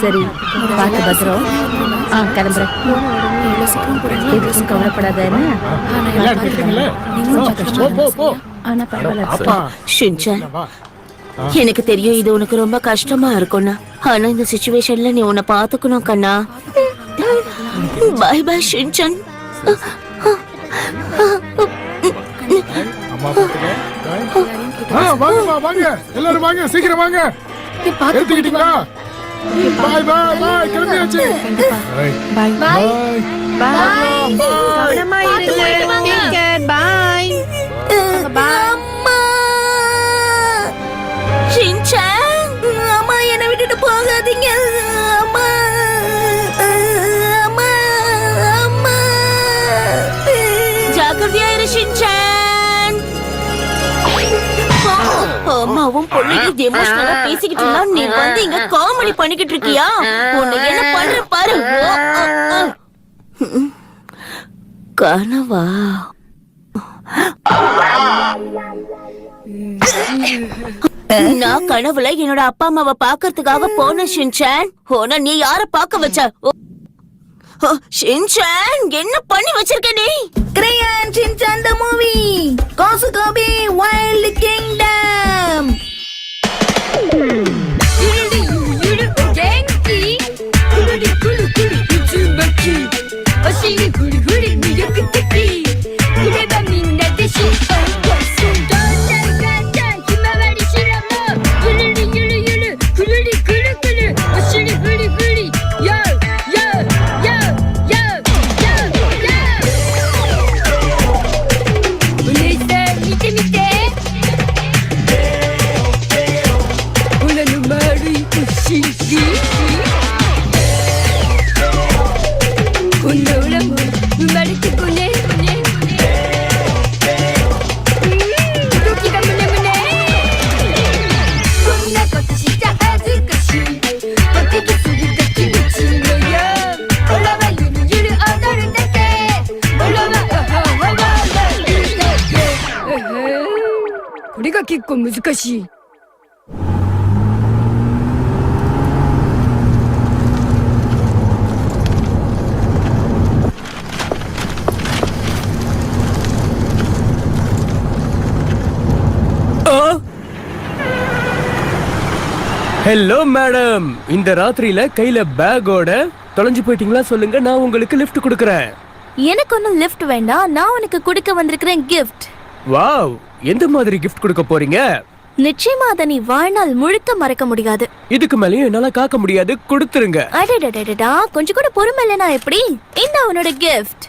சரி, பார்த்து பத்திரம். கிளம்புறேன். எதுவும் கவலைப்படாத. ஆனா பரவாயில்ல. ஷின்சான், எனக்கு தெரியும் இது உனக்கு ரொம்ப கஷ்டமா இருக்கும்னா. ஆனா இந்த சிச்சுவேஷன்ல நீ உன்னை பாத்துக்கணும் கண்ணா. By by Shinchan. வாங்க எல்லாரும் வாங்க, சீக்கிரம் வாங்க. எடுத்துக்கிட்டீங்களா? பாய் பாய் பாய், கிளம்பியாச்சு. பாய் பாய் பாய். கவனமா இருங்க. Take care. பாய். அம்மா ஷின்சான், அம்மா என்னை விட்டுட்டு போகாதீங்க. அம்மா அம்மா அம்மா, ஜாக்கிரதையா இரு ஷின்சான். அம்மாவும் பொண்ணுக்கு எமோஷனலா பேசிக்கிட்டு இருந்தா நீ வந்து இங்க காமெடி பண்ணிக்கிட்டு இருக்கியா? உன்னை என்ன பண்ற பாரு. கனவா? நான் கனவுல என்னோட அப்பா அம்மாவை பாக்கிறதுக்காக போன ஷின்சான். ஆனா நீ யார பாக்க வச்ச? ஷின்சான், என்ன பண்ணி வச்சிருக்க நீ? கிரேயான் ஷின்சான் தி மூவி, கோசுகோபி வைல்ட் கிங்டம். ஹலோ மேடம், இந்த ராத்திரியில கையில பேக்கோட தொலைஞ்சு போயிட்டீங்களா? சொல்லுங்க, நான் உங்களுக்கு லிஃப்ட் கொடுக்கறேன். எனக்கு ஒன்னும் லிஃப்ட் வேண்டாம். நான் உனக்கு கொடுக்க வந்திருக்கிறேன் கிஃப்ட். வாவ், எந்த மாதிரி கிஃப்ட் கொடுக்க போறீங்க? நிச்சயமா அதை நீ வாழ்நாள் முழுக்க மறக்க முடியாது. இதுக்கு மேலயும் என்னால காக்க முடியாது. கொடுத்துருங்க. அடடடடடா, கொஞ்சம் கூட பொறுமை இல்லைனா எப்படி? இந்த உன்னோட கிஃப்ட்.